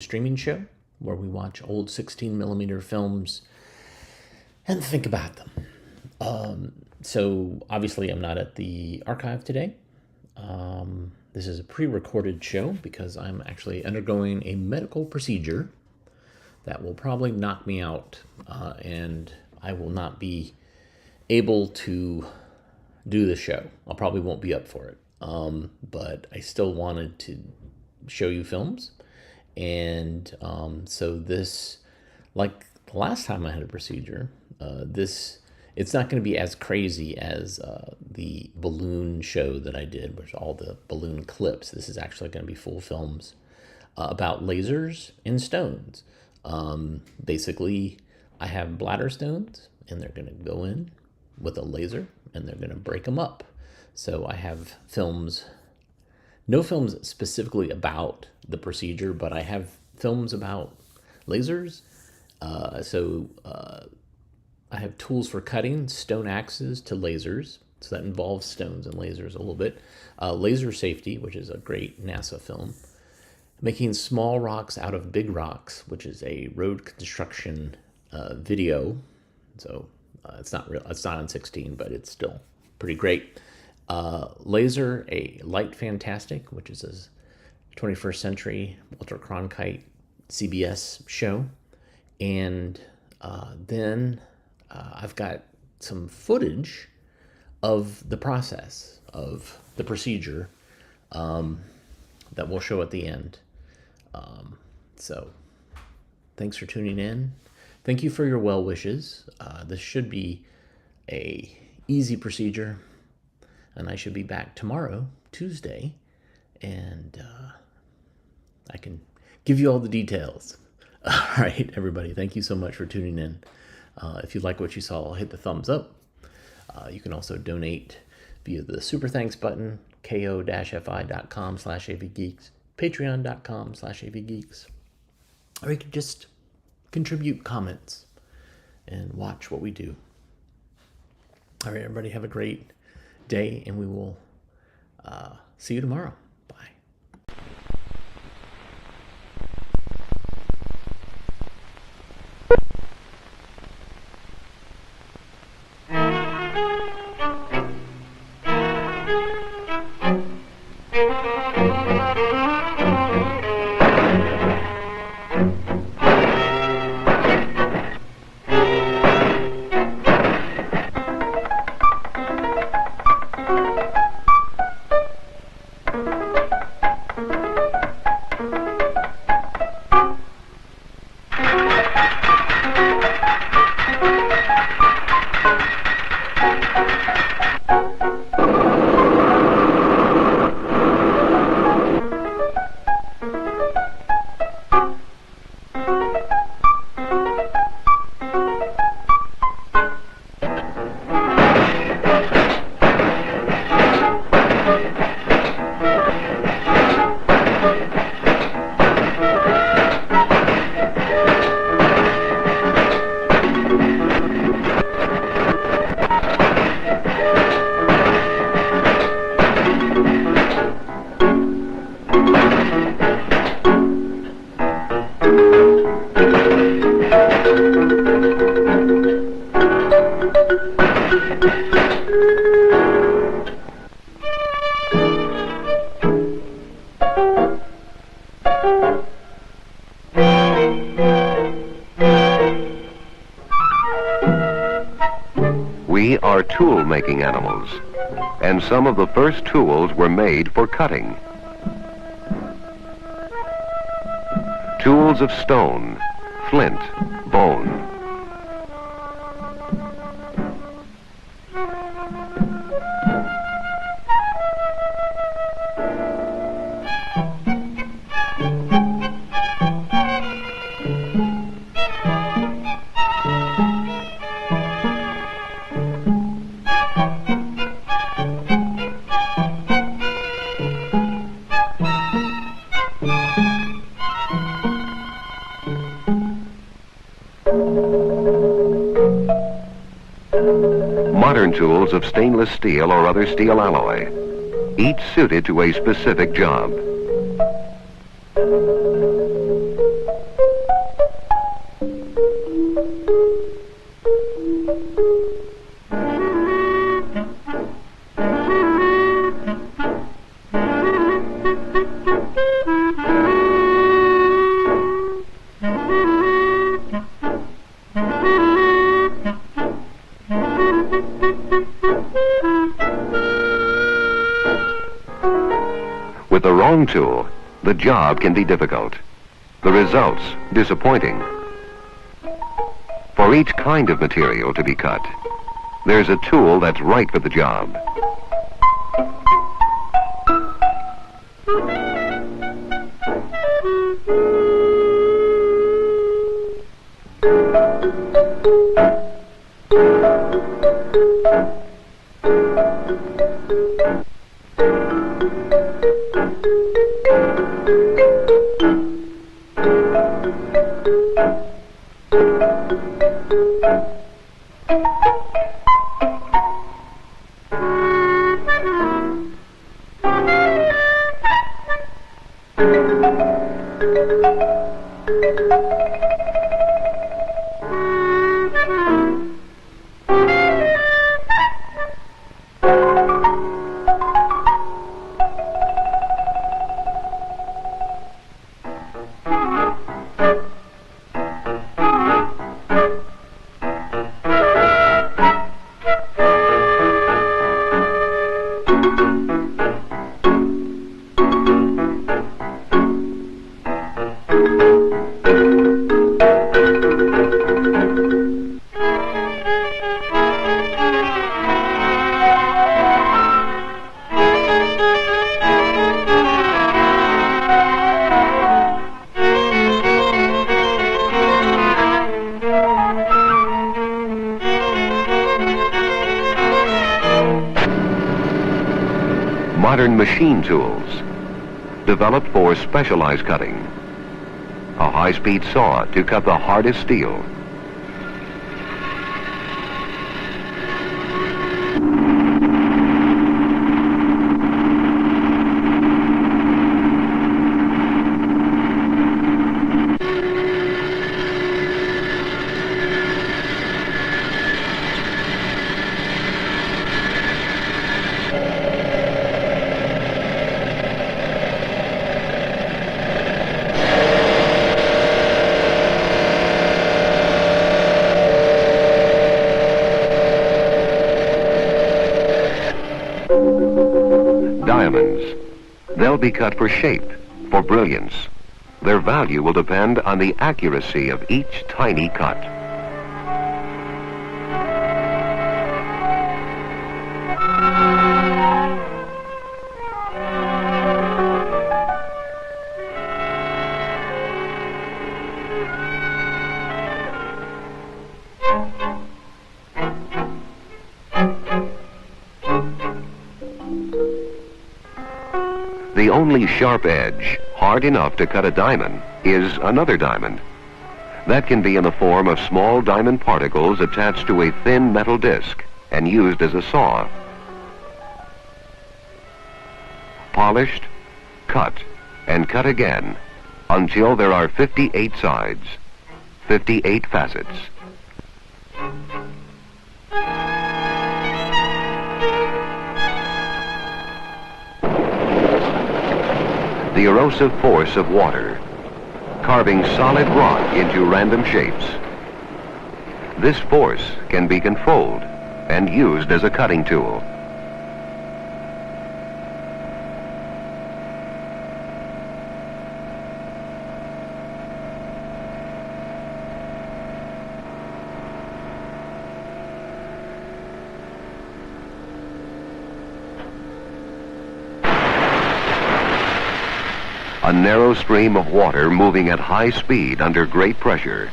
streaming show where we watch old 16mm films and think about them. So obviously I'm not at the archive today. This is a pre-recorded show because I'm actually undergoing a medical procedure that will probably knock me out, and I will not be able to do the show. I probably won't be up for it, but I still wanted to show you films. And so this, like the last time I had a procedure, it's not going to be as crazy as the balloon show that I did, which all the balloon clips. This is actually going to be full films about lasers and stones. Basically, I have bladder stones, and they're going to go in with a laser, and they're going to break them up. So I have films, no films specifically about the procedure, but I have films about lasers. I have tools for cutting stone axes to lasers. So that involves stones and lasers a little bit. Laser Safety, which is a great NASA film. Making Small Rocks Out of Big Rocks, which is a road construction video. So it's not real. It's not on 16, but it's still pretty great. Laser, a Light Fantastic, which is a 21st century Walter Cronkite CBS show. And then I've got some footage of the process of the procedure that we'll show at the end. So thanks for tuning in. Thank you for your well wishes. This should be a easy procedure, and I should be back tomorrow, Tuesday, and I can give you all the details. All right, everybody, thank you so much for tuning in. If you like what you saw, hit the thumbs up. You can also donate via the Super Thanks button, ko-fi.com/avgeeks, patreon.com/avgeeks, or you can just contribute comments and watch what we do. All right, everybody, have a great day, and we will see you tomorrow. Bye. We are tool-making animals, and some of the first tools were made for cutting. Tools of stone, flint, bone. Modern tools of stainless steel or other steel alloy, each suited to a specific job. With the wrong tool, the job can be difficult. The results disappointing. For each kind of material to be cut, there's a tool that's right for the job. Modern machine tools, developed for specialized cutting. A high-speed saw to cut the hardest steel. Diamonds. They'll be cut for shape, for brilliance. Their value will depend on the accuracy of each tiny cut. The only sharp edge, hard enough to cut a diamond, is another diamond. That can be in the form of small diamond particles attached to a thin metal disc and used as a saw. Polished, cut, and cut again until there are 58 sides, 58 facets. The erosive force of water, carving solid rock into random shapes. This force can be controlled and used as a cutting tool. A narrow stream of water moving at high speed under great pressure.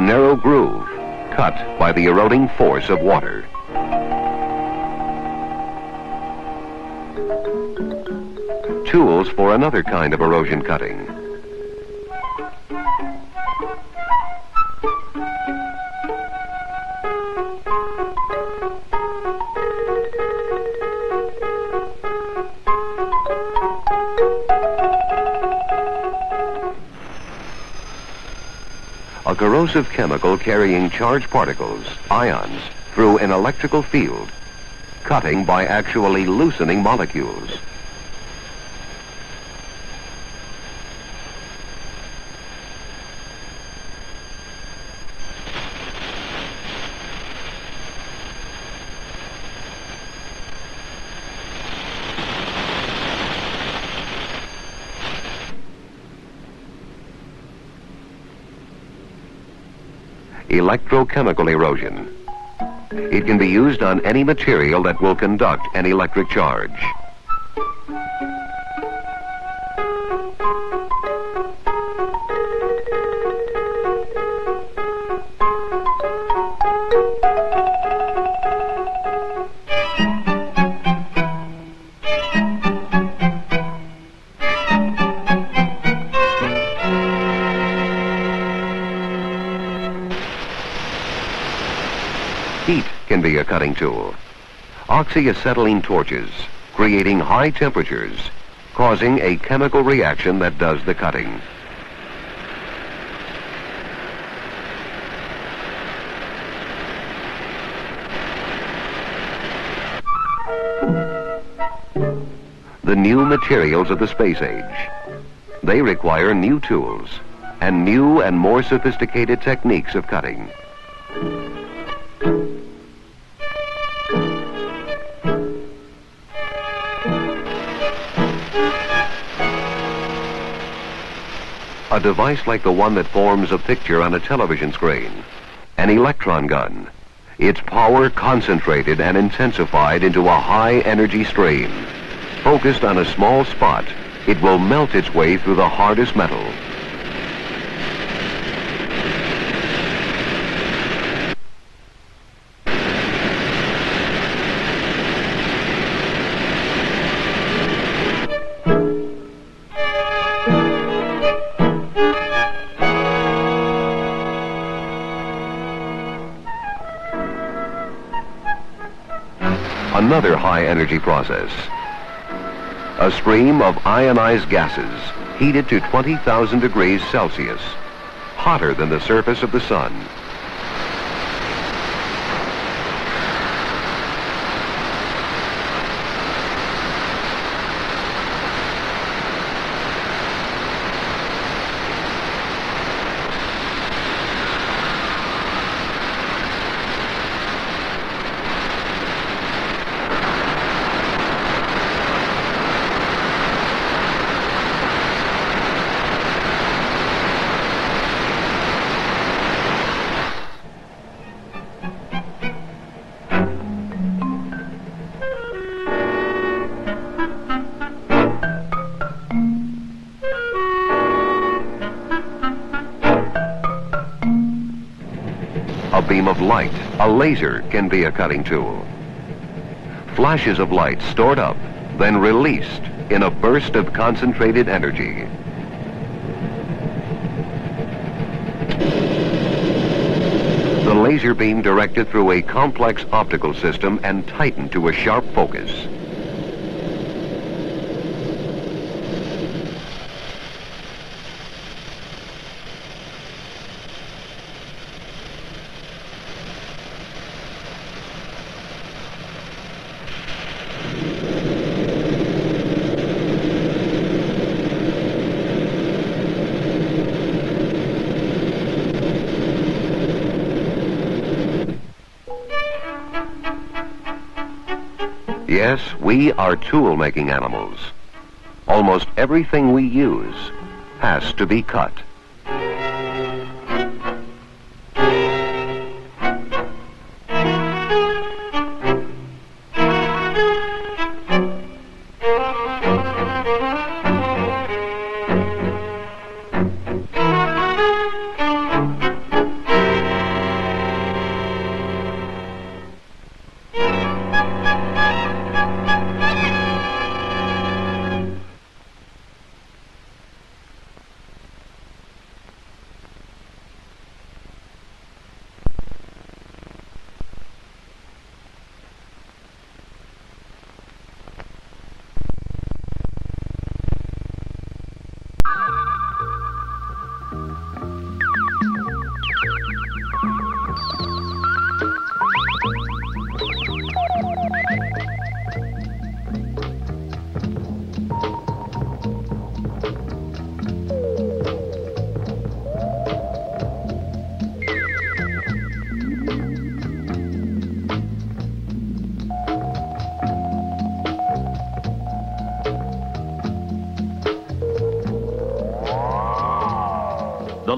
narrow groove, cut by the eroding force of water. Tools for another kind of erosion cutting. A corrosive chemical carrying charged particles, ions, through an electrical field, cutting by actually loosening molecules. Electrochemical erosion. It can be used on any material that will conduct an electric charge. Heat can be a cutting tool. Oxyacetylene torches, creating high temperatures, causing a chemical reaction that does the cutting. The new materials of the space age. They require new tools and new and more sophisticated techniques of cutting. A device like the one that forms a picture on a television screen, an electron gun. Its power concentrated and intensified into a high-energy stream. Focused on a small spot, it will melt its way through the hardest metal. Another high-energy process. A stream of ionized gases heated to 20,000 degrees Celsius, hotter than the surface of the sun. A beam of light, a laser, can be a cutting tool. Flashes of light stored up, then released in a burst of concentrated energy. The laser beam directed through a complex optical system and tightened to a sharp focus. Yes, we are tool-making animals. Almost everything we use has to be cut.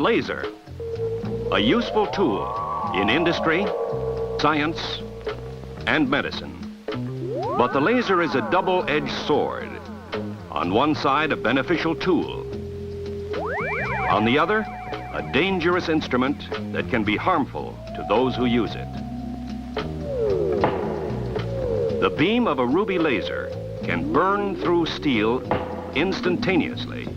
laser, a useful tool in industry, science, and medicine. But the laser is a double-edged sword. On one side, a beneficial tool. On the other, a dangerous instrument that can be harmful to those who use it. The beam of a ruby laser can burn through steel instantaneously.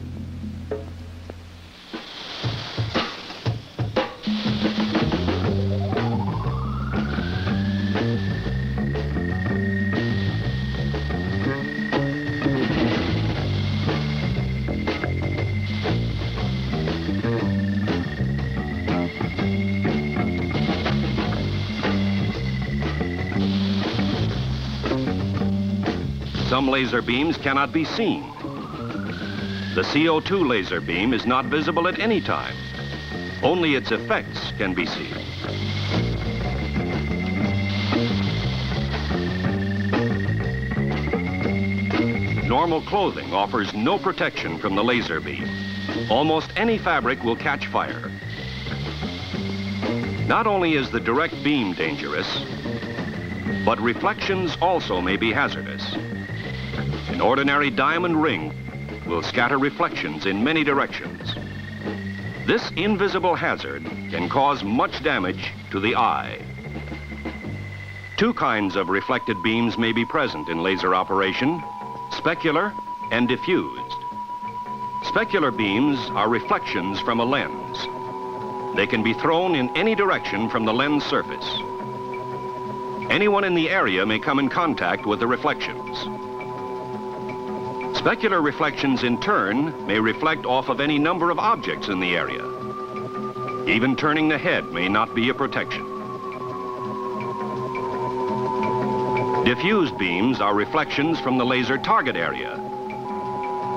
Some laser beams cannot be seen. The CO2 laser beam is not visible at any time. Only its effects can be seen. Normal clothing offers no protection from the laser beam. Almost any fabric will catch fire. Not only is the direct beam dangerous, but reflections also may be hazardous. An ordinary diamond ring will scatter reflections in many directions. This invisible hazard can cause much damage to the eye. Two kinds of reflected beams may be present in laser operation: specular and diffused. Specular beams are reflections from a lens. They can be thrown in any direction from the lens surface. Anyone in the area may come in contact with the reflections. Specular reflections, in turn, may reflect off of any number of objects in the area. Even turning the head may not be a protection. Diffused beams are reflections from the laser target area.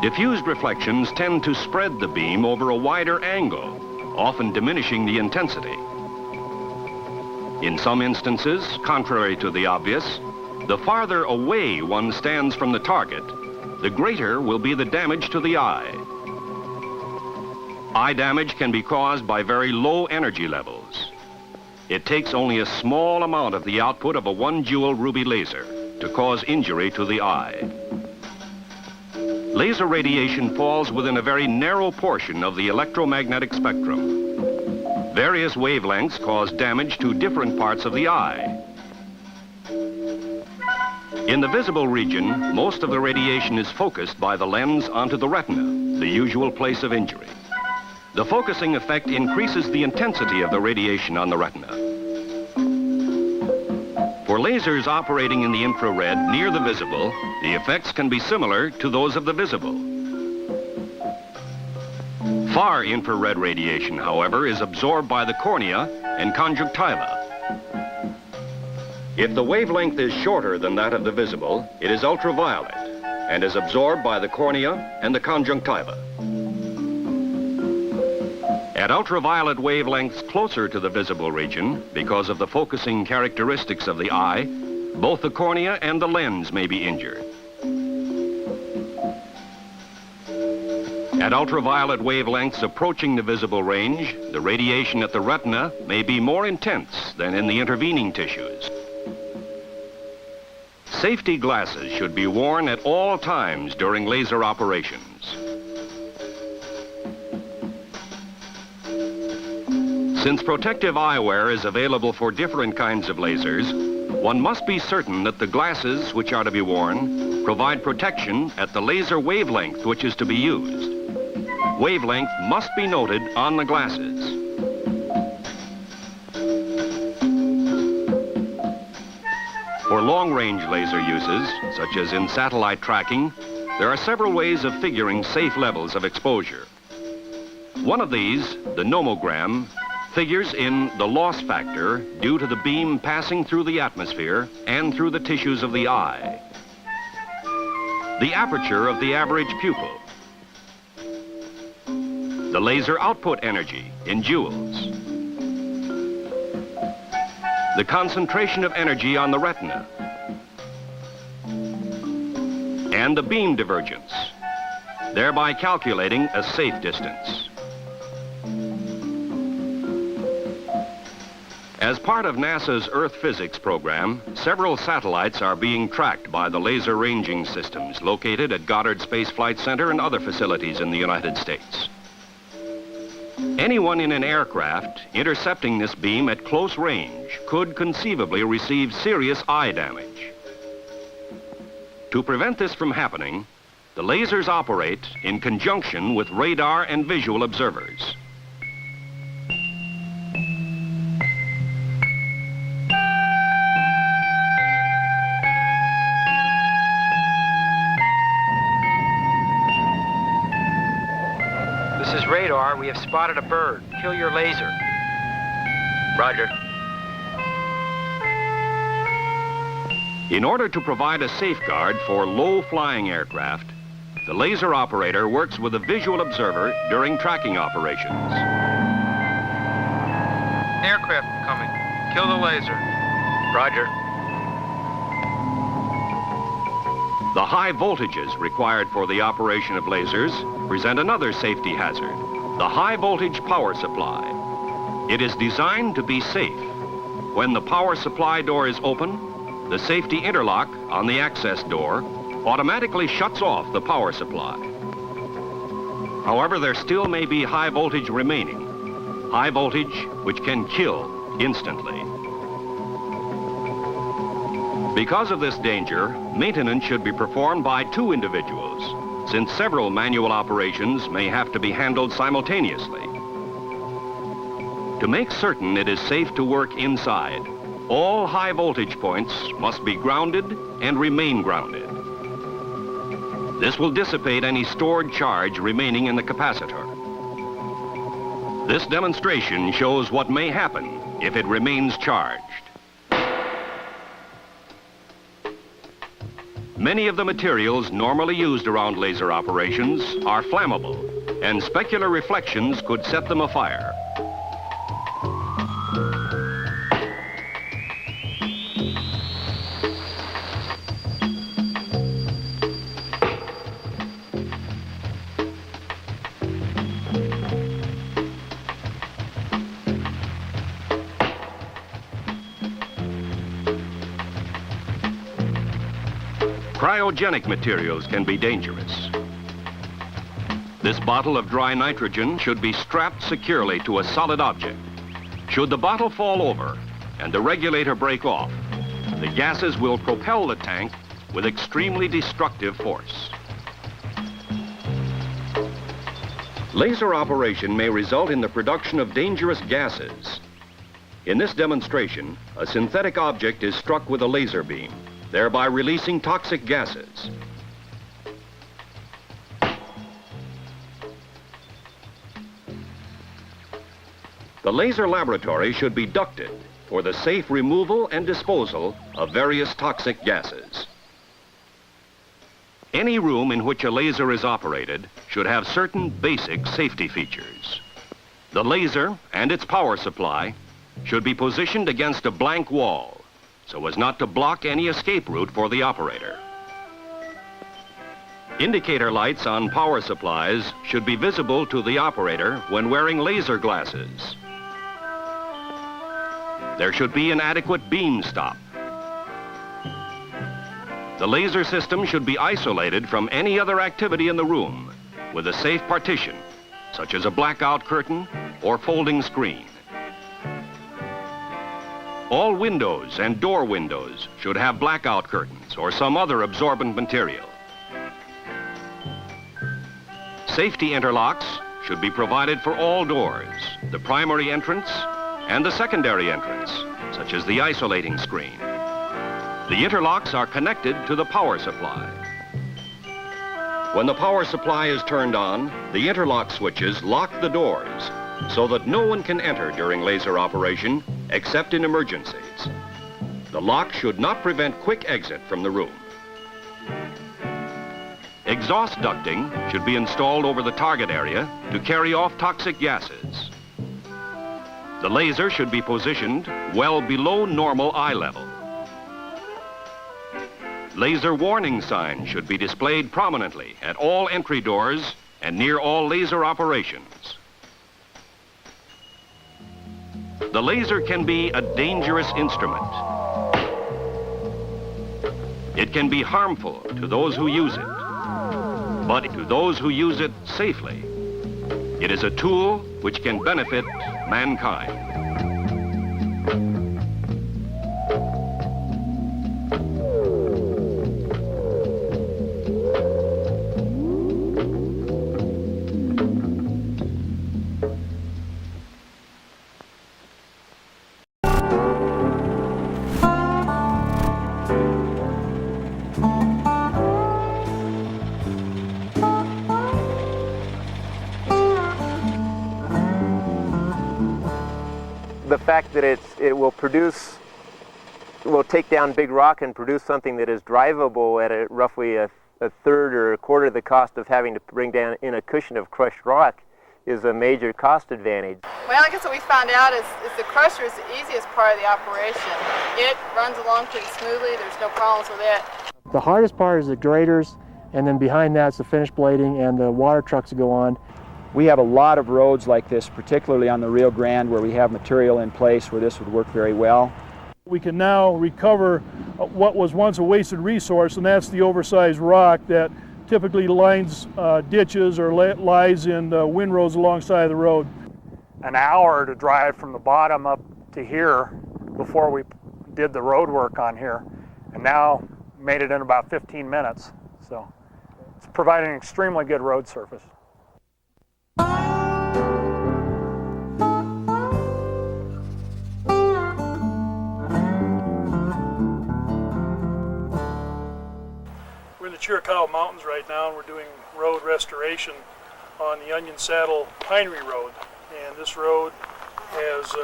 Diffused reflections tend to spread the beam over a wider angle, often diminishing the intensity. In some instances, contrary to the obvious, the farther away one stands from the target, the greater will be the damage to the eye. Eye damage can be caused by very low energy levels. It takes only a small amount of the output of a 1-joule ruby laser to cause injury to the eye. Laser radiation falls within a very narrow portion of the electromagnetic spectrum. Various wavelengths cause damage to different parts of the eye. In the visible region, most of the radiation is focused by the lens onto the retina, the usual place of injury. The focusing effect increases the intensity of the radiation on the retina. For lasers operating in the infrared near the visible, the effects can be similar to those of the visible. Far infrared radiation, however, is absorbed by the cornea and conjunctiva. If the wavelength is shorter than that of the visible, it is ultraviolet and is absorbed by the cornea and the conjunctiva. At ultraviolet wavelengths closer to the visible region, because of the focusing characteristics of the eye, both the cornea and the lens may be injured. At ultraviolet wavelengths approaching the visible range, the radiation at the retina may be more intense than in the intervening tissues. Safety glasses should be worn at all times during laser operations. Since protective eyewear is available for different kinds of lasers, one must be certain that the glasses which are to be worn provide protection at the laser wavelength which is to be used. Wavelength must be noted on the glasses. For long-range laser uses, such as in satellite tracking, there are several ways of figuring safe levels of exposure. One of these, the nomogram, figures in the loss factor due to the beam passing through the atmosphere and through the tissues of the eye. The aperture of the average pupil. The laser output energy in joules. The concentration of energy on the retina. And the beam divergence, thereby calculating a safe distance. As part of NASA's Earth physics program, several satellites are being tracked by the laser ranging systems located at Goddard Space Flight Center and other facilities in the United States. Anyone in an aircraft intercepting this beam at close range could conceivably receive serious eye damage. To prevent this from happening, the lasers operate in conjunction with radar and visual observers. This is radar. We have spotted a bird. Kill your laser. Roger. In order to provide a safeguard for low-flying aircraft, the laser operator works with a visual observer during tracking operations. Aircraft coming. Kill the laser. Roger. The high voltages required for the operation of lasers present another safety hazard, the high voltage power supply. It is designed to be safe. When the power supply door is open, the safety interlock on the access door automatically shuts off the power supply. However, there still may be high voltage remaining, high voltage which can kill instantly. Because of this danger, maintenance should be performed by two individuals, since several manual operations may have to be handled simultaneously. To make certain it is safe to work inside, all high voltage points must be grounded and remain grounded. This will dissipate any stored charge remaining in the capacitor. This demonstration shows what may happen if it remains charged. Many of the materials normally used around laser operations are flammable, and specular reflections could set them afire. Cryogenic materials can be dangerous. This bottle of dry nitrogen should be strapped securely to a solid object. Should the bottle fall over and the regulator break off, the gases will propel the tank with extremely destructive force. Laser operation may result in the production of dangerous gases. In this demonstration, a synthetic object is struck with a laser beam, thereby releasing toxic gases. The laser laboratory should be ducted for the safe removal and disposal of various toxic gases. Any room in which a laser is operated should have certain basic safety features. The laser and its power supply should be positioned against a blank wall so as not to block any escape route for the operator. Indicator lights on power supplies should be visible to the operator when wearing laser glasses. There should be an adequate beam stop. The laser system should be isolated from any other activity in the room with a safe partition, such as a blackout curtain or folding screen. All windows and door windows should have blackout curtains or some other absorbent material. Safety interlocks should be provided for all doors, the primary entrance and the secondary entrance, such as the isolating screen. The interlocks are connected to the power supply. When the power supply is turned on, the interlock switches lock the doors so that no one can enter during laser operation except in emergencies. The lock should not prevent quick exit from the room. Exhaust ducting should be installed over the target area to carry off toxic gases. The laser should be positioned well below normal eye level. Laser warning signs should be displayed prominently at all entry doors and near all laser operations. The laser can be a dangerous instrument. It can be harmful to those who use it, but to those who use it safely, it is a tool which can benefit mankind. The fact that it will take down big rock and produce something that is drivable at roughly a third or a quarter of the cost of having to bring down in a cushion of crushed rock is a major cost advantage. Well, I guess what we found out is the crusher is the easiest part of the operation. It runs along pretty smoothly, there's no problems with it. The hardest part is the graders, and then behind that's the finish blading and the water trucks that go on. We have a lot of roads like this, particularly on the Rio Grande, where we have material in place where this would work very well. We can now recover what was once a wasted resource, and that's the oversized rock that typically lines ditches or lies in windrows alongside the road. An hour to drive from the bottom up to here before we did the road work on here, and now made it in about 15 minutes. So it's providing an extremely good road surface. We're in the Chiricahua Mountains right now, and we're doing road restoration on the Onion Saddle Pinery Road. And this road has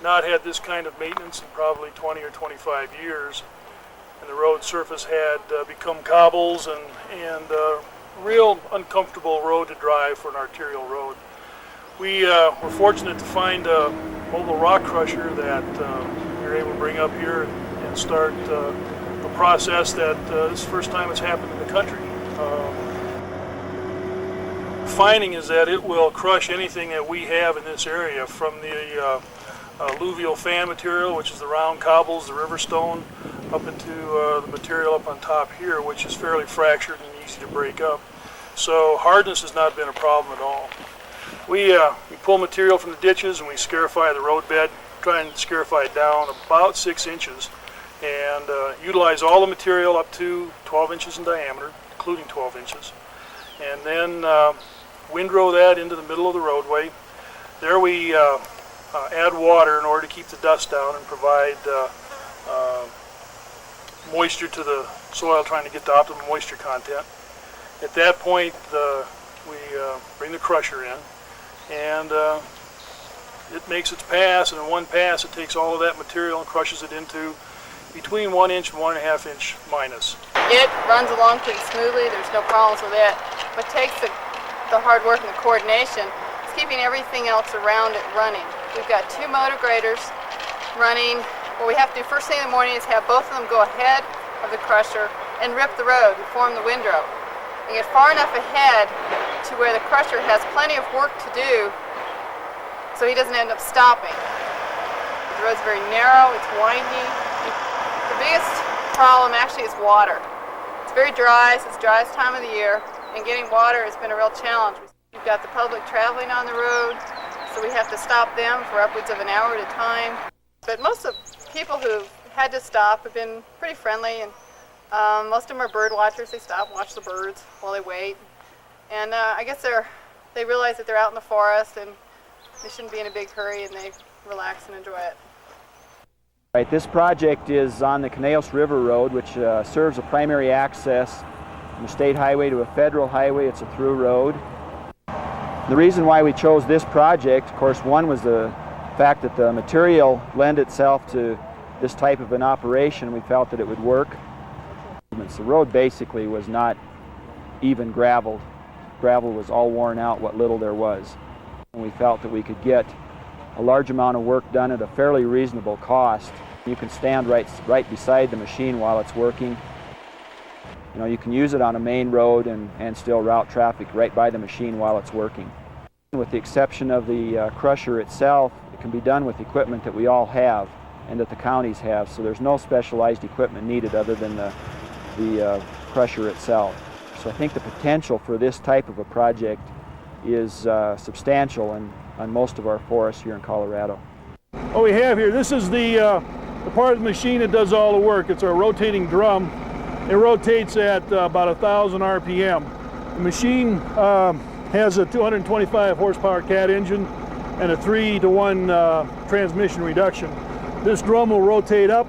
not had this kind of maintenance in probably 20 or 25 years. And the road surface had become cobbles and real uncomfortable road to drive for an arterial road. We were fortunate to find a mobile rock crusher that we were able to bring up here and start a process that this is the first time it's happened in the country. Finding is that it will crush anything that we have in this area, from the alluvial fan material, which is the round cobbles, the river stone, up into the material up on top here, which is fairly fractured and easy to break up. So hardness has not been a problem at all. We pull material from the ditches and we scarify the road bed, try and scarify it down about 6 inches, and utilize all the material up to 12 inches in diameter, including 12 inches. And then windrow that into the middle of the roadway. There we add water in order to keep the dust down and provide moisture to the soil, trying to get the optimum moisture content. At that point, we bring the crusher in, and it makes its pass, and in one pass it takes all of that material and crushes it into between 1 inch and 1.5 inch minus. It runs along pretty smoothly, there's no problems with it. What takes the hard work and the coordination is keeping everything else around it running. We've got 2 motor graders running. What we have to do first thing in the morning is have both of them go ahead of the crusher and rip the road and form the windrow. And get far enough ahead to where the crusher has plenty of work to do so he doesn't end up stopping. The road's very narrow, it's windy. The biggest problem actually is water. It's very dry, so it's the driest time of the year, and getting water has been a real challenge. We've got the public traveling on the road, so we have to stop them for upwards of an hour at a time. But most of the people who've had to stop have been pretty friendly, and most of them are bird watchers. They stop and watch the birds while they wait. And I guess they realize that they're out in the forest and they shouldn't be in a big hurry, and they relax and enjoy it. Right, this project is on the Canales River Road, which serves a primary access from the state highway to a federal highway. It's a through road. The reason why we chose this project, of course, one was the fact that the material lent itself to this type of an operation. We felt that it would work. The road basically was not even graveled. Gravel was all worn out, what little there was. And we felt that we could get a large amount of work done at a fairly reasonable cost. You can stand right beside the machine while it's working. You know, you can use it on a main road and still route traffic right by the machine while it's working. With the exception of the crusher itself, It can be done with equipment that we all have and that the counties have, so there's no specialized equipment needed other than the crusher itself. So I think the potential for this type of a project is substantial on most of our forests here in Colorado. What we have here, this is the part of the machine that does all the work. It's our rotating drum. It rotates at about 1,000 RPM. The machine has a 225 horsepower Cat engine and a 3-to-1 transmission reduction. This drum will rotate up,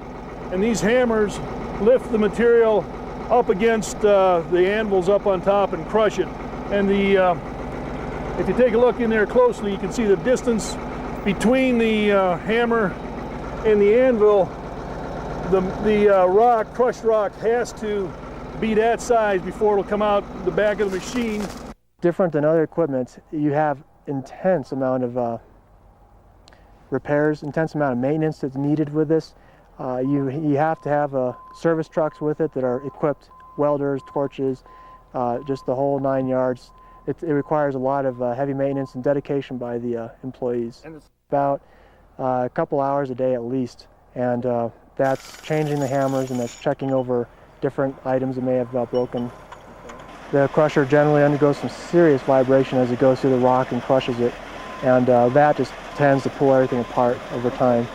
and these hammers lift the material up against the anvils up on top and crush it. And if you take a look in there closely, you can see the distance between the hammer and the anvil. The crushed rock has to be that size before it'll come out the back of the machine. Different than other equipment, you have intense amount of repairs, intense amount of maintenance that's needed with this. You have to have service trucks with it that are equipped, welders, torches, just the whole 9 yards. It requires a lot of heavy maintenance and dedication by the employees. And it's about a couple hours a day at least, and that's changing the hammers and that's checking over different items that may have broken. The crusher generally undergoes some serious vibration as it goes through the rock and crushes it, and that just tends to pull everything apart over time.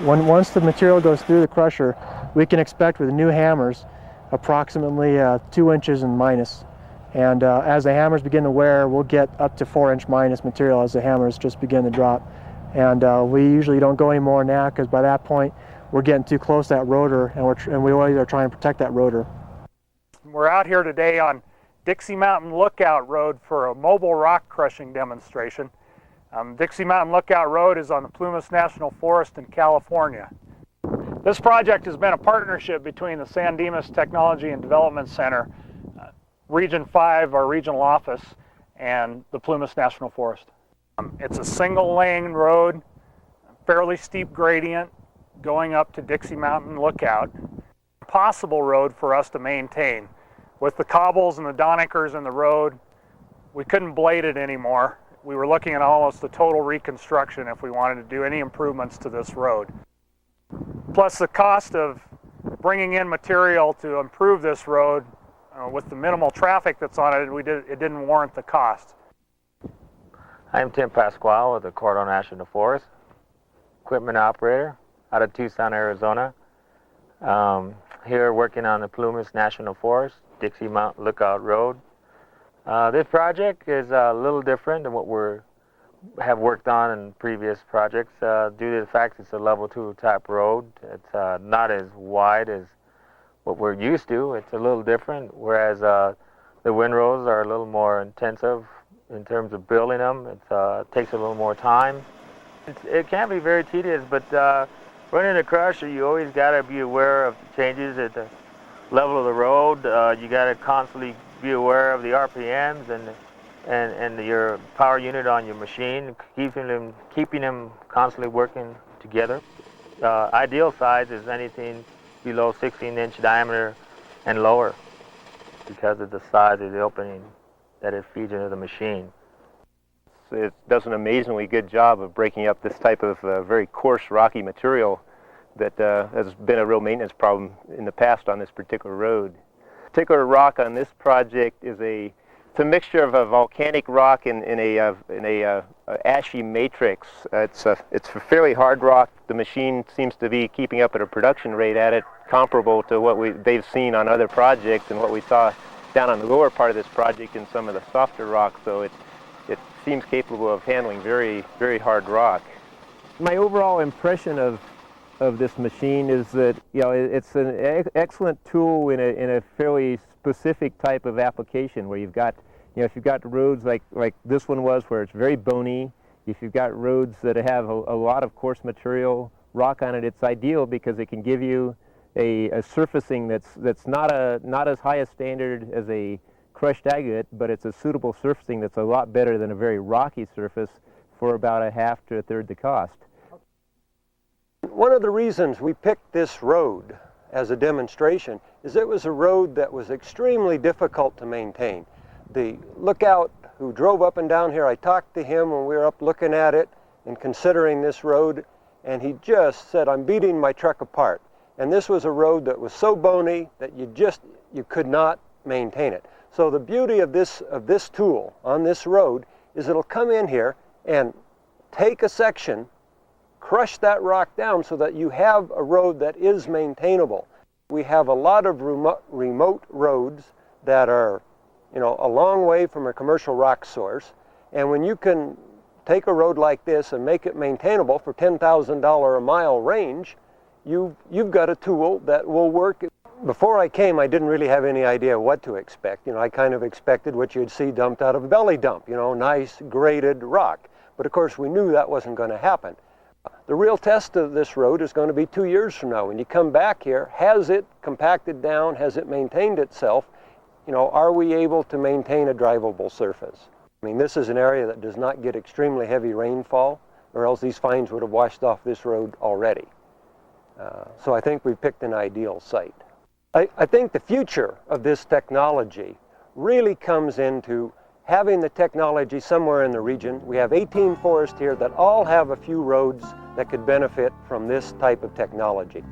Once the material goes through the crusher, we can expect with new hammers approximately 2 inches in minus. And as the hammers begin to wear, we'll get up to 4-inch minus material as the hammers just begin to drop. And we usually don't go any more now, because by that point we're getting too close to that rotor, and we always are trying to protect that rotor. We're out here today on Dixie Mountain Lookout Road for a mobile rock crushing demonstration. Dixie Mountain Lookout Road is on the Plumas National Forest in California. This project has been a partnership between the San Dimas Technology and Development Center, Region 5, our regional office, and the Plumas National Forest. It's a single lane road, fairly steep gradient, going up to Dixie Mountain Lookout. Possible road for us to maintain. With the cobbles and the Donickers in the road, we couldn't blade it anymore. We were looking at almost a total reconstruction if we wanted to do any improvements to this road. Plus the cost of bringing in material to improve this road, with the minimal traffic that's on it, it didn't warrant the cost. I'm Tim Pasquale with the Colorado National Forest, equipment operator out of Tucson, Arizona. Here working on the Plumas National Forest, Dixie Mountain Lookout Road. This project is a little different than what we have worked on in previous projects due to the fact it's a level 2 type road. It's not as wide as what we're used to. It's a little different, whereas the windrows are a little more intensive in terms of building them. It takes a little more time. It can be very tedious, but running a crusher, you always got to be aware of changes at the level of the road. You got to constantly be aware of the RPMs and your power unit on your machine, keeping them constantly working together. Ideal size is anything below 16-inch diameter and lower because of the size of the opening that it feeds into the machine. It does an amazingly good job of breaking up this type of very coarse, rocky material that has been a real maintenance problem in the past on this particular road. The particular rock on this project is it's a mixture of a volcanic rock and a ashy matrix. It's a fairly hard rock. The machine seems to be keeping up at a production rate at it comparable to what they've seen on other projects and what we saw down on the lower part of this project in some of the softer rock. So it seems capable of handling very, very hard rock. My overall impression of this machine is that it's an excellent tool in a fairly specific type of application where you've got if you've got roads like this one was, where it's very bony. If you've got roads that have a lot of coarse material rock on it, it's ideal because it can give you a surfacing that's not as high a standard as a crushed agate, but it's a suitable surfacing that's a lot better than a very rocky surface for about a half to a third the cost. One of the reasons we picked this road as a demonstration is it was a road that was extremely difficult to maintain. The lookout who drove up and down here. I talked to him when we were up looking at it and considering this road, and he just said, I'm beating my truck apart. And this was a road that was so bony that you could not maintain it. So the beauty of this tool on this road is it'll come in here and take a section, crush that rock down so that you have a road that is maintainable. We have a lot of remote roads that are, a long way from a commercial rock source. And when you can take a road like this and make it maintainable for $10,000 a mile range, you've got a tool that will work. Before I came, I didn't really have any idea what to expect. I kind of expected what you'd see dumped out of a belly dump, nice graded rock. But of course, we knew that wasn't going to happen. The real test of this road is going to be 2 years from now. When you come back here, has it compacted down? Has it maintained itself? Are we able to maintain a drivable surface? I mean, this is an area that does not get extremely heavy rainfall, or else these fines would have washed off this road already. So I think we picked an ideal site. I think the future of this technology really comes into having the technology somewhere in the region. We have 18 forests here that all have a few roads that could benefit from this type of technology.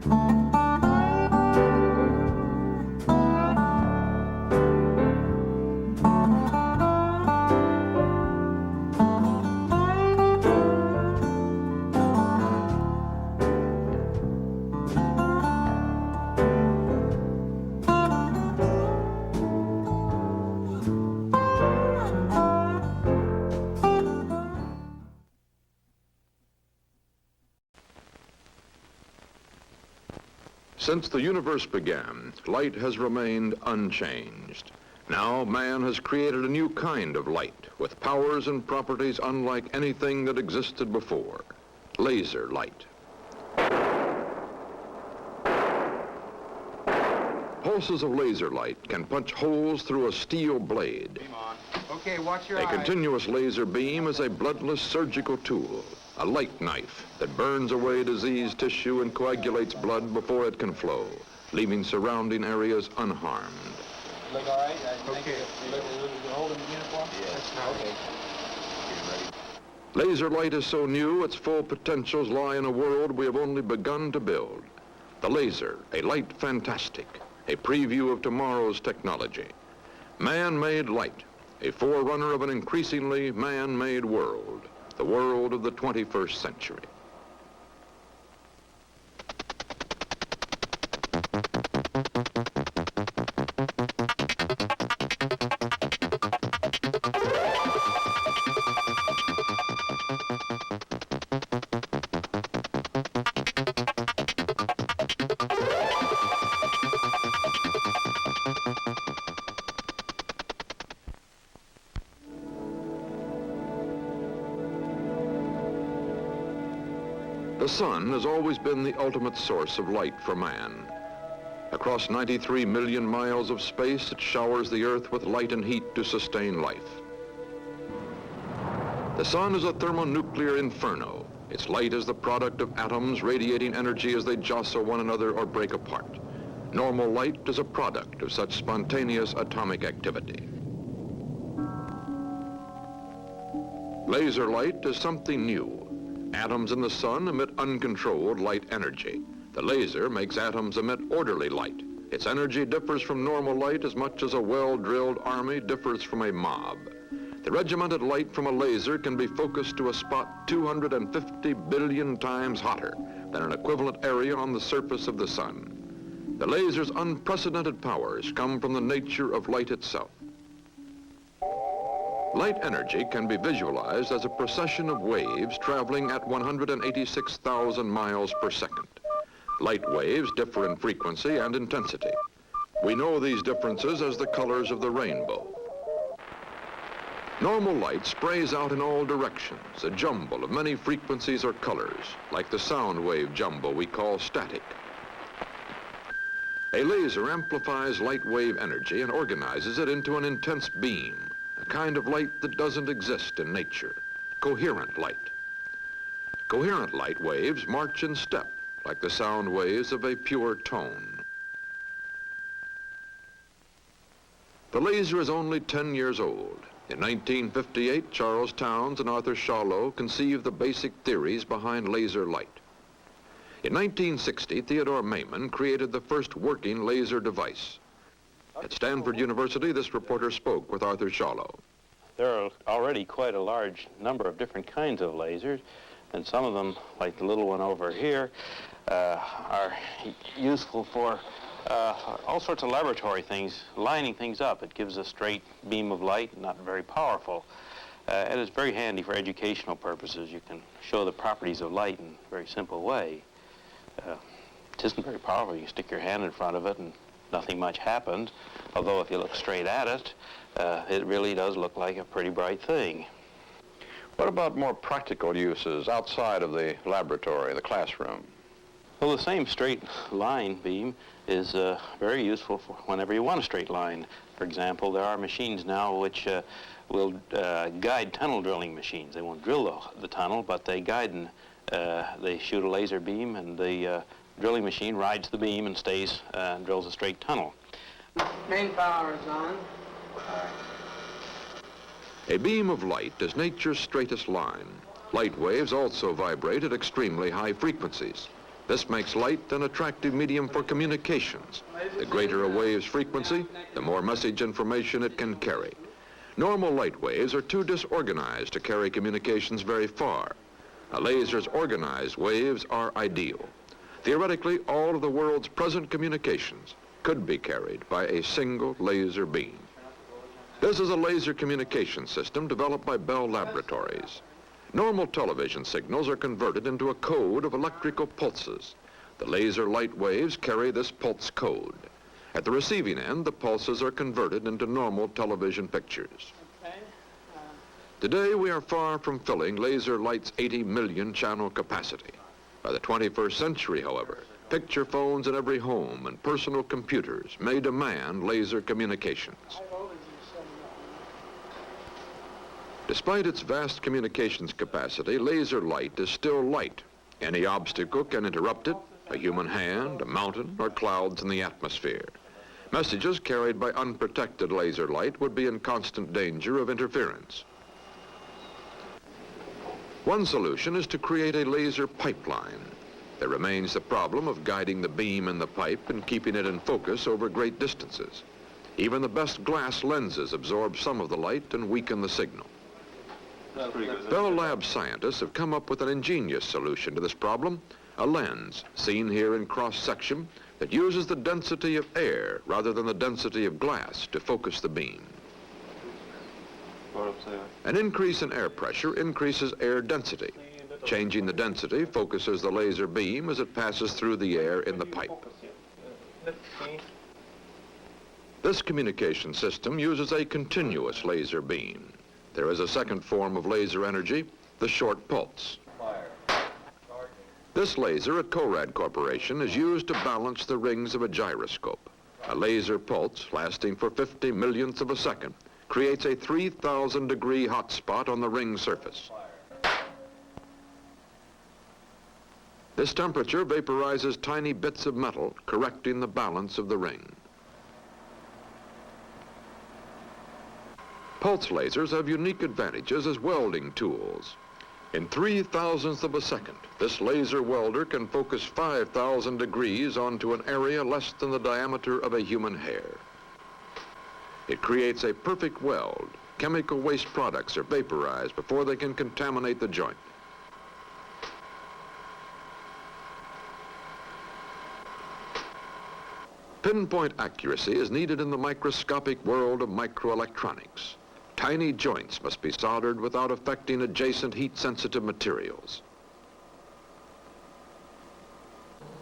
Since the universe began, light has remained unchanged. Now man has created a new kind of light with powers and properties unlike anything that existed before. Laser light. Pulses of laser light can punch holes through a steel blade. Okay, watch your A eyes. continuous laser beam is a bloodless surgical tool, a light knife that burns away diseased tissue and coagulates blood before it can flow, leaving surrounding areas unharmed. Look all right? Okay. You holding the uniform? Yes. Okay. Laser light is so new, its full potentials lie in a world we have only begun to build. The laser, a light fantastic, a preview of tomorrow's technology. Man-made light, a forerunner of an increasingly man-made world, the world of the 21st century. The sun has always been the ultimate source of light for man. Across 93 million miles of space, it showers the Earth with light and heat to sustain life. The sun is a thermonuclear inferno. Its light is the product of atoms radiating energy as they jostle one another or break apart. Normal light is a product of such spontaneous atomic activity. Laser light is something new. Atoms in the sun emit uncontrolled light energy. The laser makes atoms emit orderly light. Its energy differs from normal light as much as a well-drilled army differs from a mob. The regimented light from a laser can be focused to a spot 250 billion times hotter than an equivalent area on the surface of the sun. The laser's unprecedented powers come from the nature of light itself. Light energy can be visualized as a procession of waves traveling at 186,000 miles per second. Light waves differ in frequency and intensity. We know these differences as the colors of the rainbow. Normal light sprays out in all directions, a jumble of many frequencies or colors, like the sound wave jumble we call static. A laser amplifies light wave energy and organizes it into an intense beam, a kind of light that doesn't exist in nature, coherent light. Coherent light waves march in step, like the sound waves of a pure tone. The laser is only 10 years old. In 1958, Charles Towns and Arthur Schawlow conceived the basic theories behind laser light. In 1960, Theodore Maiman created the first working laser device. At Stanford University, this reporter spoke with Arthur Schawlow. There are already quite a large number of different kinds of lasers, and some of them, like the little one over here, are useful for all sorts of laboratory things, lining things up. It gives a straight beam of light, not very powerful. And it's very handy for educational purposes. You can show the properties of light in a very simple way. It isn't very powerful. You stick your hand in front of it and nothing much happens, although if you look straight at it, it really does look like a pretty bright thing. What about more practical uses outside of the laboratory, the classroom? Well, the same straight line beam is very useful for whenever you want a straight line. For example, there are machines now which will guide tunnel drilling machines. They won't drill the tunnel, but they guide and they shoot a laser beam, and the drilling machine rides the beam and stays and drills a straight tunnel. Main power is on. A beam of light is nature's straightest line. Light waves also vibrate at extremely high frequencies. This makes light an attractive medium for communications. The greater a wave's frequency, the more message information it can carry. Normal light waves are too disorganized to carry communications very far. A laser's organized waves are ideal. Theoretically, all of the world's present communications could be carried by a single laser beam. This is a laser communication system developed by Bell Laboratories. Normal television signals are converted into a code of electrical pulses. The laser light waves carry this pulse code. At the receiving end, the pulses are converted into normal television pictures. Today, we are far from filling laser light's 80 million channel capacity. By the 21st century, however, picture phones in every home and personal computers may demand laser communications. Despite its vast communications capacity, laser light is still light. Any obstacle can interrupt it, a human hand, a mountain, or clouds in the atmosphere. Messages carried by unprotected laser light would be in constant danger of interference. One solution is to create a laser pipeline. There remains the problem of guiding the beam in the pipe and keeping it in focus over great distances. Even the best glass lenses absorb some of the light and weaken the signal. Bell Lab scientists have come up with an ingenious solution to this problem, a lens, seen here in cross-section, that uses the density of air rather than the density of glass to focus the beam. An increase in air pressure increases air density. Changing the density focuses the laser beam as it passes through the air in the pipe. This communication system uses a continuous laser beam. There is a second form of laser energy, the short pulse. This laser at Corad Corporation is used to balance the rings of a gyroscope. A laser pulse lasting for 50 millionths of a second creates a 3,000 degree hot spot on the ring surface. This temperature vaporizes tiny bits of metal, correcting the balance of the ring. Pulse lasers have unique advantages as welding tools. In 3,000ths of a second, this laser welder can focus 5,000 degrees onto an area less than the diameter of a human hair. It creates a perfect weld. Chemical waste products are vaporized before they can contaminate the joint. Pinpoint accuracy is needed in the microscopic world of microelectronics. Tiny joints must be soldered without affecting adjacent heat-sensitive materials.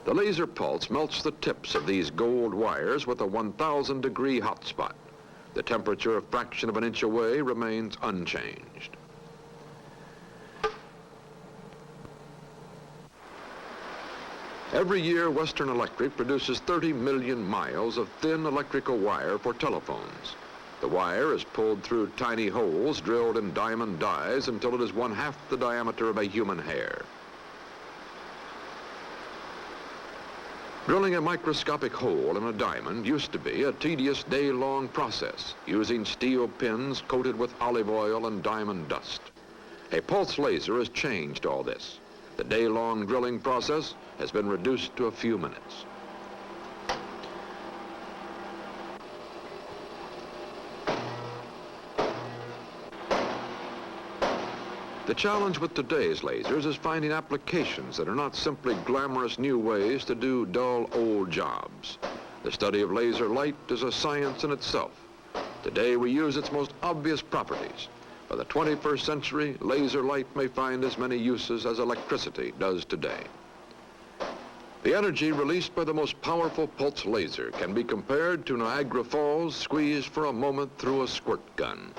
The laser pulse melts the tips of these gold wires with a 1,000 degree hot spot. The temperature a fraction of an inch away remains unchanged. Every year, Western Electric produces 30 million miles of thin electrical wire for telephones. The wire is pulled through tiny holes drilled in diamond dies until it is 1/2 the diameter of a human hair. Drilling a microscopic hole in a diamond used to be a tedious day-long process using steel pins coated with olive oil and diamond dust. A pulse laser has changed all this. The day-long drilling process has been reduced to a few minutes. The challenge with today's lasers is finding applications that are not simply glamorous new ways to do dull old jobs. The study of laser light is a science in itself. Today we use its most obvious properties. By the 21st century, laser light may find as many uses as electricity does today. The energy released by the most powerful pulse laser can be compared to Niagara Falls squeezed for a moment through a squirt gun.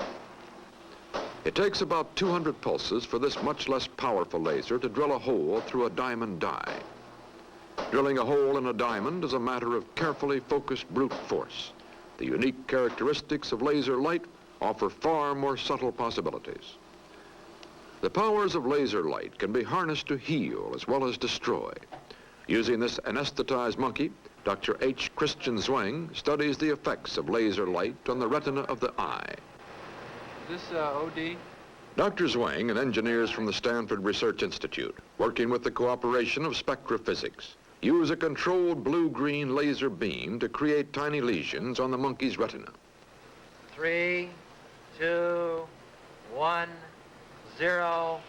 It takes about 200 pulses for this much less powerful laser to drill a hole through a diamond die. Drilling a hole in a diamond is a matter of carefully focused brute force. The unique characteristics of laser light offer far more subtle possibilities. The powers of laser light can be harnessed to heal as well as destroy. Using this anesthetized monkey, Dr. H. Christian Zwing studies the effects of laser light on the retina of the eye. Is this OD? Dr. Zwing and engineers from the Stanford Research Institute, working with the cooperation of spectrophysics, use a controlled blue-green laser beam to create tiny lesions on the monkey's retina. 3, 2, 1, 0,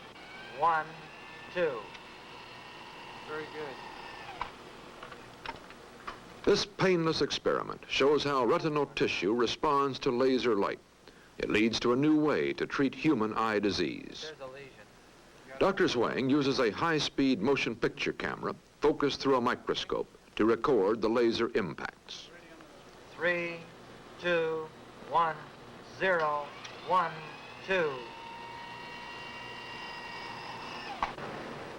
1, 2. Very good. This painless experiment shows how retinal tissue responds to laser light. It leads to a new way to treat human eye disease. Dr. Zwang uses a high-speed motion picture camera focused through a microscope to record the laser impacts. 3, 2, 1, 0, 1, 2.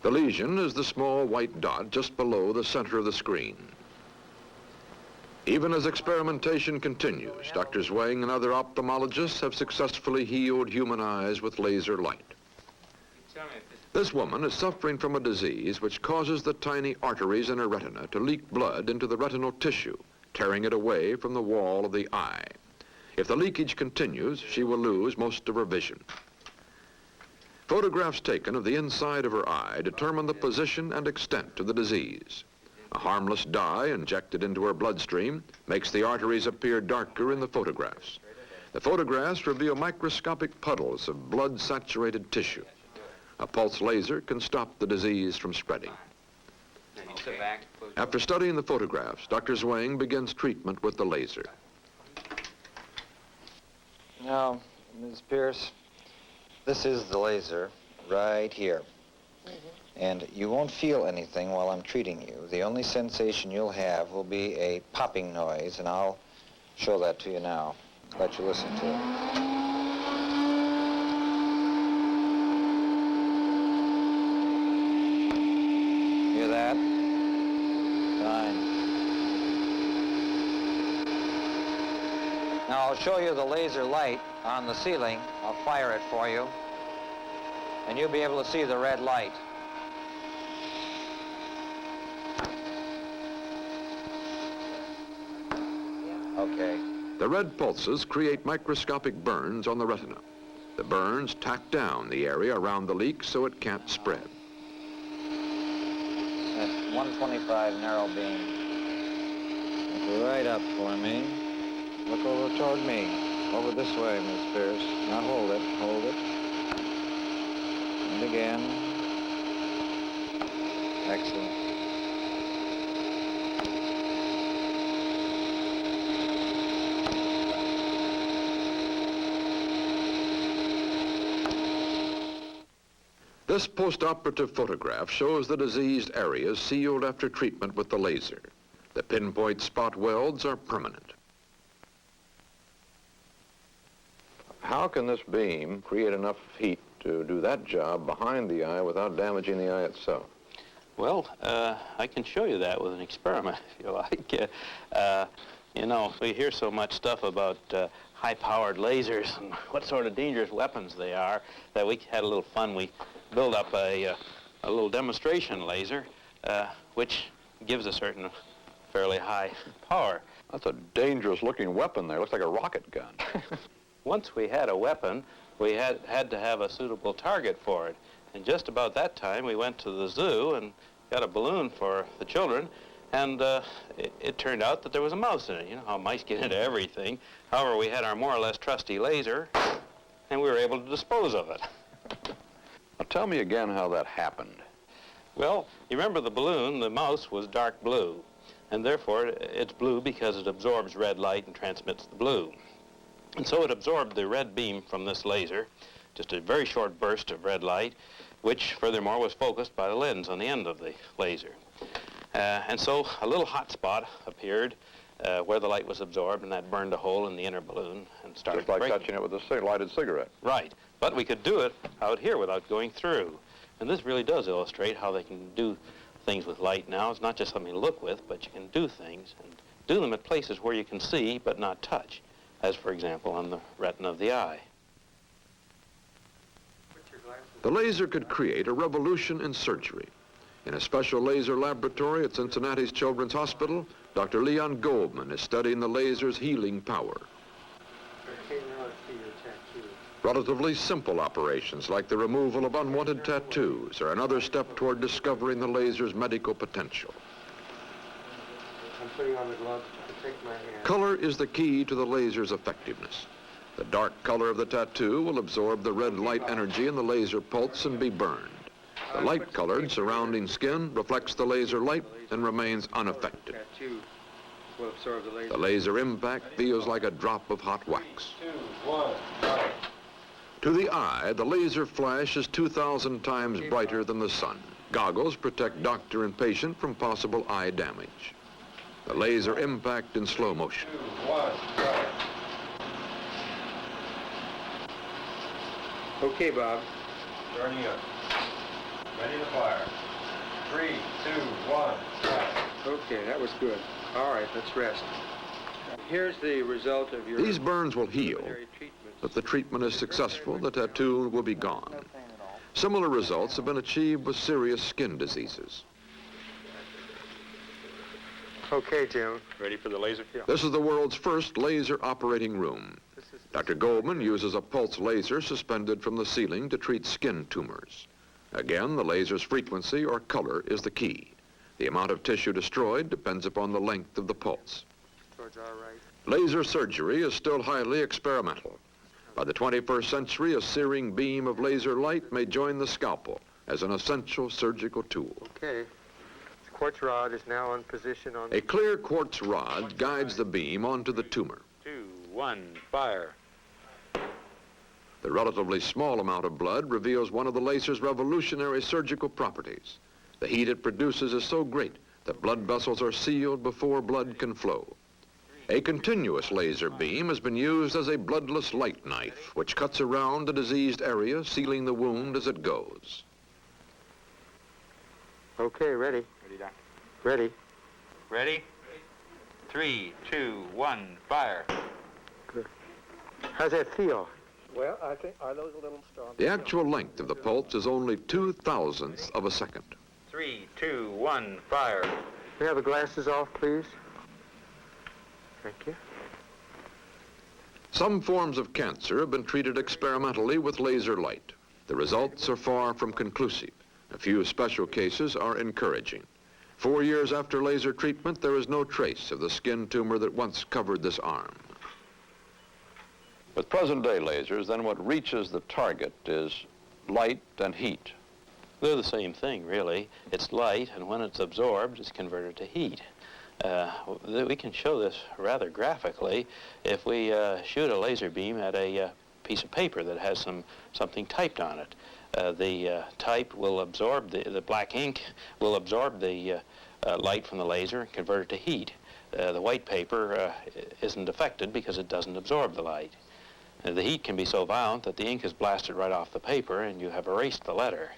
The lesion is the small white dot just below the center of the screen. Even as experimentation continues, Dr. Zwang and other ophthalmologists have successfully healed human eyes with laser light. This woman is suffering from a disease which causes the tiny arteries in her retina to leak blood into the retinal tissue, tearing it away from the wall of the eye. If the leakage continues, she will lose most of her vision. Photographs taken of the inside of her eye determine the position and extent of the disease. A harmless dye injected into her bloodstream makes the arteries appear darker in the photographs. The photographs reveal microscopic puddles of blood-saturated tissue. A pulse laser can stop the disease from spreading. After studying the photographs, Dr. Zwang begins treatment with the laser. Now, Ms. Pierce, this is the laser right here. And you won't feel anything while I'm treating you. The only sensation you'll have will be a popping noise, and I'll show that to you now. Let you listen to it. Hear that? Fine. Now I'll show you the laser light on the ceiling. I'll fire it for you, and you'll be able to see the red light. Okay. The red pulses create microscopic burns on the retina. The burns tack down the area around the leak so it can't spread. At 125 narrow beam. Look right up for me. Look over toward me. Over this way, Miss Pierce. Now hold it, hold it. And again. Excellent. This post-operative photograph shows the diseased areas sealed after treatment with the laser. The pinpoint spot welds are permanent. How can this beam create enough heat to do that job behind the eye without damaging the eye itself? Well, I can show you that with an experiment, if you like. You know, we hear so much stuff about high-powered lasers and what sort of dangerous weapons they are that we had a little fun. We built up a little demonstration laser, which gives a certain fairly high power. That's a dangerous looking weapon there. Looks like a rocket gun. Once we had a weapon, we had to have a suitable target for it. And just about that time, we went to the zoo and got a balloon for the children, and it turned out that there was a mouse in it. You know how mice get into everything. However, we had our more or less trusty laser, and we were able to dispose of it. Now tell me again how that happened. Well, you remember the balloon, the mouse was dark blue, and therefore it's blue because it absorbs red light and transmits the blue. And so it absorbed the red beam from this laser, just a very short burst of red light, which furthermore was focused by the lens on the end of the laser. And so a little hot spot appeared where the light was absorbed, and that burned a hole in the inner balloon and started Just like breaking. touching it with a lighted cigarette. Right, but we could do it out here without going through. And this really does illustrate how they can do things with light now. It's not just something to look with, but you can do things and do them at places where you can see but not touch, as for example on the retina of the eye. The laser could create a revolution in surgery. In a special laser laboratory at Cincinnati's Children's Hospital, Dr. Leon Goldman is studying the laser's healing power. Relatively simple operations like the removal of unwanted tattoos are another step toward discovering the laser's medical potential. I'm putting on the gloves to protect my hand. Color is the key to the laser's effectiveness. The dark color of the tattoo will absorb the red light energy in the laser pulse and be burned. The light-colored surrounding skin reflects the laser light and remains unaffected. Tattoo will absorb the laser. The laser impact feels like a drop of hot wax. 2, 1, fire. To the eye, the laser flash is 2,000 times brighter than the sun. Goggles protect doctor and patient from possible eye damage. The laser impact in slow motion. 2, 1, fire. Okay, Bob. Starting up. Ready to fire. 3, 2, 1, fire. Okay, that was good. All right, let's rest. Here's the result of your... These burns will heal. If the treatment is successful, the tattoo will be gone. Similar results have been achieved with serious skin diseases. Okay, Jim. Ready for the laser kill? This is the world's first laser operating room. Dr. Goldman uses a pulse laser suspended from the ceiling to treat skin tumors. Again, the laser's frequency or color is the key. The amount of tissue destroyed depends upon the length of the pulse. Towards our right. Laser surgery is still highly experimental. By the 21st century, a searing beam of laser light may join the scalpel as an essential surgical tool. Okay. The quartz rod is now in position on... A clear quartz rod guides the beam onto the tumor. 2, 1, fire. The relatively small amount of blood reveals one of the laser's revolutionary surgical properties. The heat it produces is so great that blood vessels are sealed before blood can flow. A continuous laser beam has been used as a bloodless light knife, which cuts around the diseased area, sealing the wound as it goes. Okay, ready. Ready, Doctor. Ready. Ready? 3, 2, 1, fire. Good. How's that feel? Well, I think, are those a little strong? The actual length of the pulse is only 2/1000th of a second. 3, 2, 1, fire. May I have the glasses off, please? Thank you. Some forms of cancer have been treated experimentally with laser light. The results are far from conclusive. A few special cases are encouraging. 4 years after laser treatment, there is no trace of the skin tumor that once covered this arm. With present-day lasers, then what reaches the target is light and heat. They're the same thing, really. It's light, and when it's absorbed, it's converted to heat. We can show this rather graphically if we shoot a laser beam at a piece of paper that has something typed on it. The type will absorb, the black ink will absorb the light from the laser and convert it to heat. The white paper isn't affected because it doesn't absorb the light. The heat can be so violent that the ink is blasted right off the paper and you have erased the letter,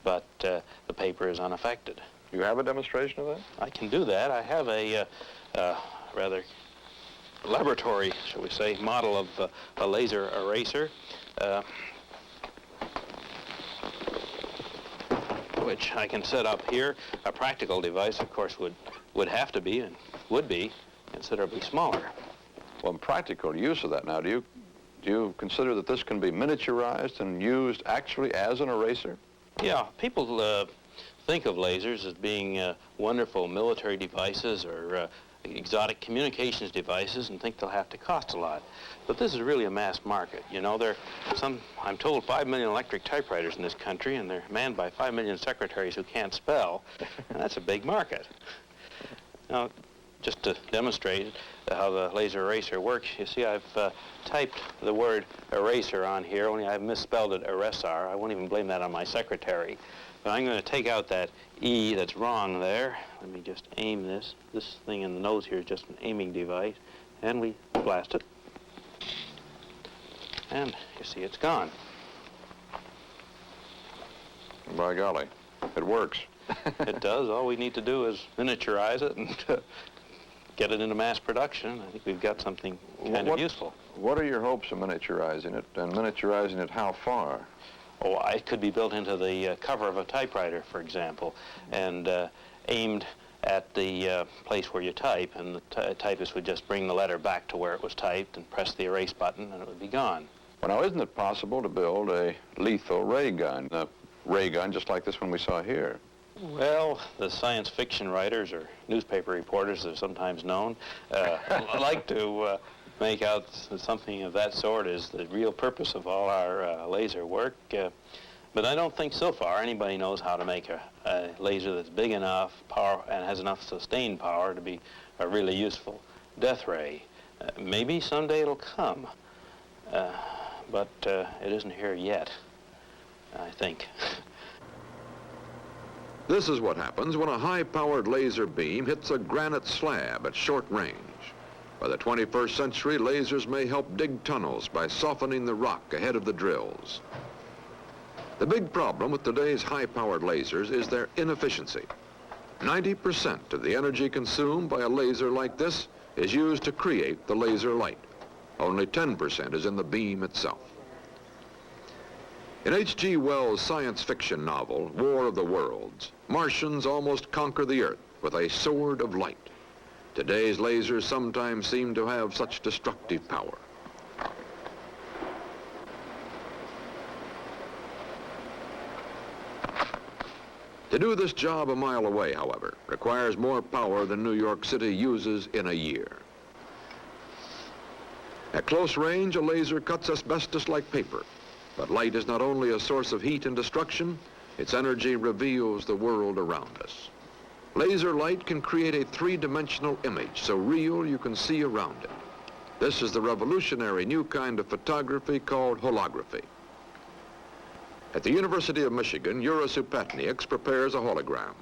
but the paper is unaffected. You have a demonstration of that? I can do that. I have a rather laboratory, shall we say, model of a laser eraser, which I can set up here. A practical device, of course, would have to be, and would be considerably smaller. Well, in practical use of that now, do you consider that this can be miniaturized and used actually as an eraser? Yeah, people think of lasers as being wonderful military devices or exotic communications devices and think they'll have to cost a lot. But this is really a mass market. You know, there are some, I'm told, 5 million electric typewriters in this country, and they're manned by 5 million secretaries who can't spell, and that's a big market. Now, just to demonstrate how the laser eraser works, you see I've typed the word eraser on here, only I've misspelled it erasar. I won't even blame that on my secretary. But I'm going to take out that E that's wrong there. Let me just aim this. This thing in the nose here is just an aiming device. And we blast it. And you see it's gone. By golly, it works. It does. All we need to do is miniaturize it and get it into mass production. I think we've got something kind of useful. What are your hopes of miniaturizing it, and miniaturizing it how far? Oh, it could be built into the cover of a typewriter, for example, and aimed at the place where you type, and the typist would just bring the letter back to where it was typed and press the erase button, and it would be gone. Well, now, isn't it possible to build a lethal ray gun? A ray gun just like this one we saw here? Well, the science fiction writers, or newspaper reporters, they're sometimes known, like to make out something of that sort is the real purpose of all our laser work. But I don't think so far anybody knows how to make a laser that's big enough power and has enough sustained power to be a really useful death ray. Maybe someday it'll come, but it isn't here yet, I think. This is what happens when a high-powered laser beam hits a granite slab at short range. By the 21st century, lasers may help dig tunnels by softening the rock ahead of the drills. The big problem with today's high-powered lasers is their inefficiency. 90% of the energy consumed by a laser like this is used to create the laser light. Only 10% is in the beam itself. In H.G. Wells' science fiction novel, War of the Worlds, Martians almost conquer the Earth with a sword of light. Today's lasers sometimes seem to have such destructive power. To do this job a mile away, however, requires more power than New York City uses in a year. At close range, a laser cuts asbestos like paper. But light is not only a source of heat and destruction, its energy reveals the world around us. Laser light can create a three-dimensional image so real you can see around it. This is the revolutionary new kind of photography called holography. At the University of Michigan, Yura Supatnieks prepares a hologram.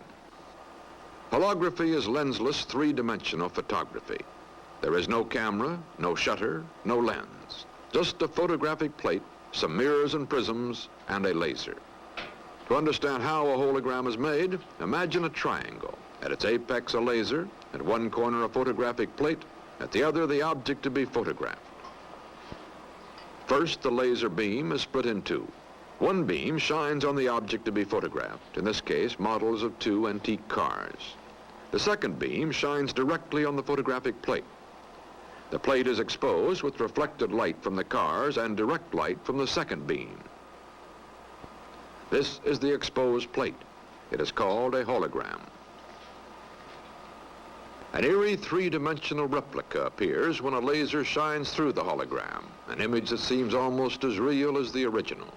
Holography is lensless three-dimensional photography. There is no camera, no shutter, no lens, just a photographic plate, some mirrors and prisms, and a laser. To understand how a hologram is made, imagine a triangle. At its apex, a laser, at one corner a photographic plate, at the other the object to be photographed. First, the laser beam is split in two. One beam shines on the object to be photographed, in this case, models of two antique cars. The second beam shines directly on the photographic plate. The plate is exposed with reflected light from the cars and direct light from the second beam. This is the exposed plate. It is called a hologram. An eerie three-dimensional replica appears when a laser shines through the hologram, an image that seems almost as real as the original.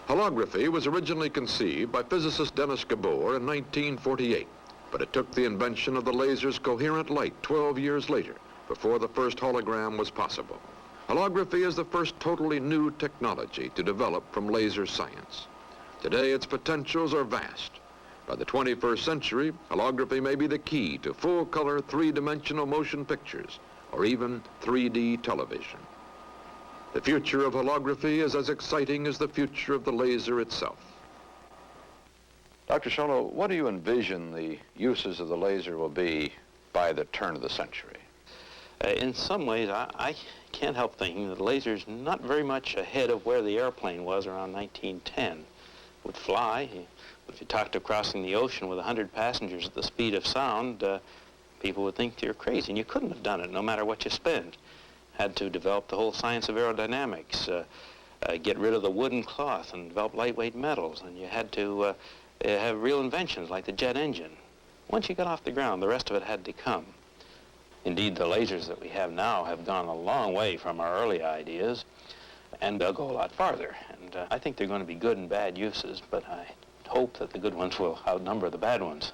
Holography was originally conceived by physicist Dennis Gabor in 1948. But it took the invention of the laser's coherent light 12 years later before the first hologram was possible. Holography is the first totally new technology to develop from laser science. Today, its potentials are vast. By the 21st century, holography may be the key to full-color, three-dimensional motion pictures, or even 3D television. The future of holography is as exciting as the future of the laser itself. Dr. Solo, what do you envision the uses of the laser will be by the turn of the century? In some ways, I can't help thinking that the laser's not very much ahead of where the airplane was around 1910. It would fly, If you talked of crossing the ocean with 100 passengers at the speed of sound, people would think you're crazy, and you couldn't have done it no matter what you spent. Had to develop the whole science of aerodynamics, get rid of the wooden cloth and develop lightweight metals, and you had to have real inventions like the jet engine. Once you got off the ground, the rest of it had to come. Indeed, the lasers that we have now have gone a long way from our early ideas, and they'll go a lot farther. And I think they're going to be good and bad uses, but I hope that the good ones will outnumber the bad ones.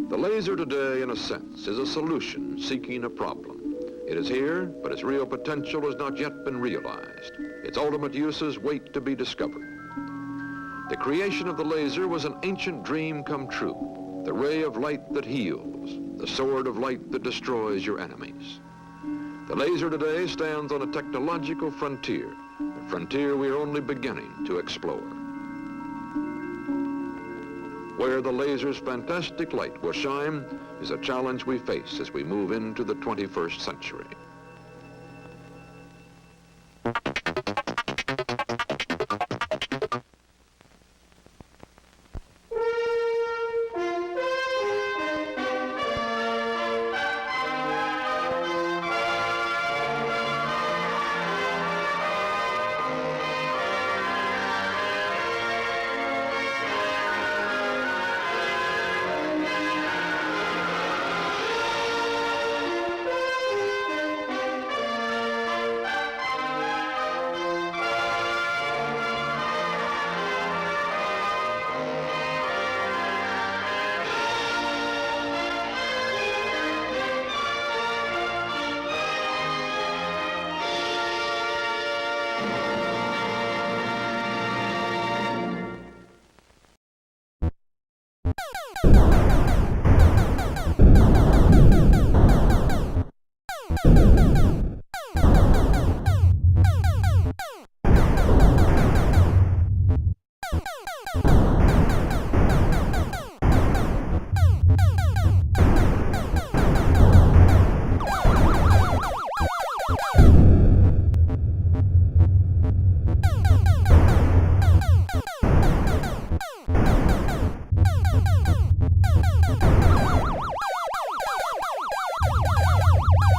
The laser today, in a sense, is a solution seeking a problem. It is here, but its real potential has not yet been realized. Its ultimate uses wait to be discovered. The creation of the laser was an ancient dream come true, the ray of light that heals, the sword of light that destroys your enemies. The laser today stands on a technological frontier, a frontier we are only beginning to explore. Where the laser's fantastic light will shine is a challenge we face as we move into the 21st century.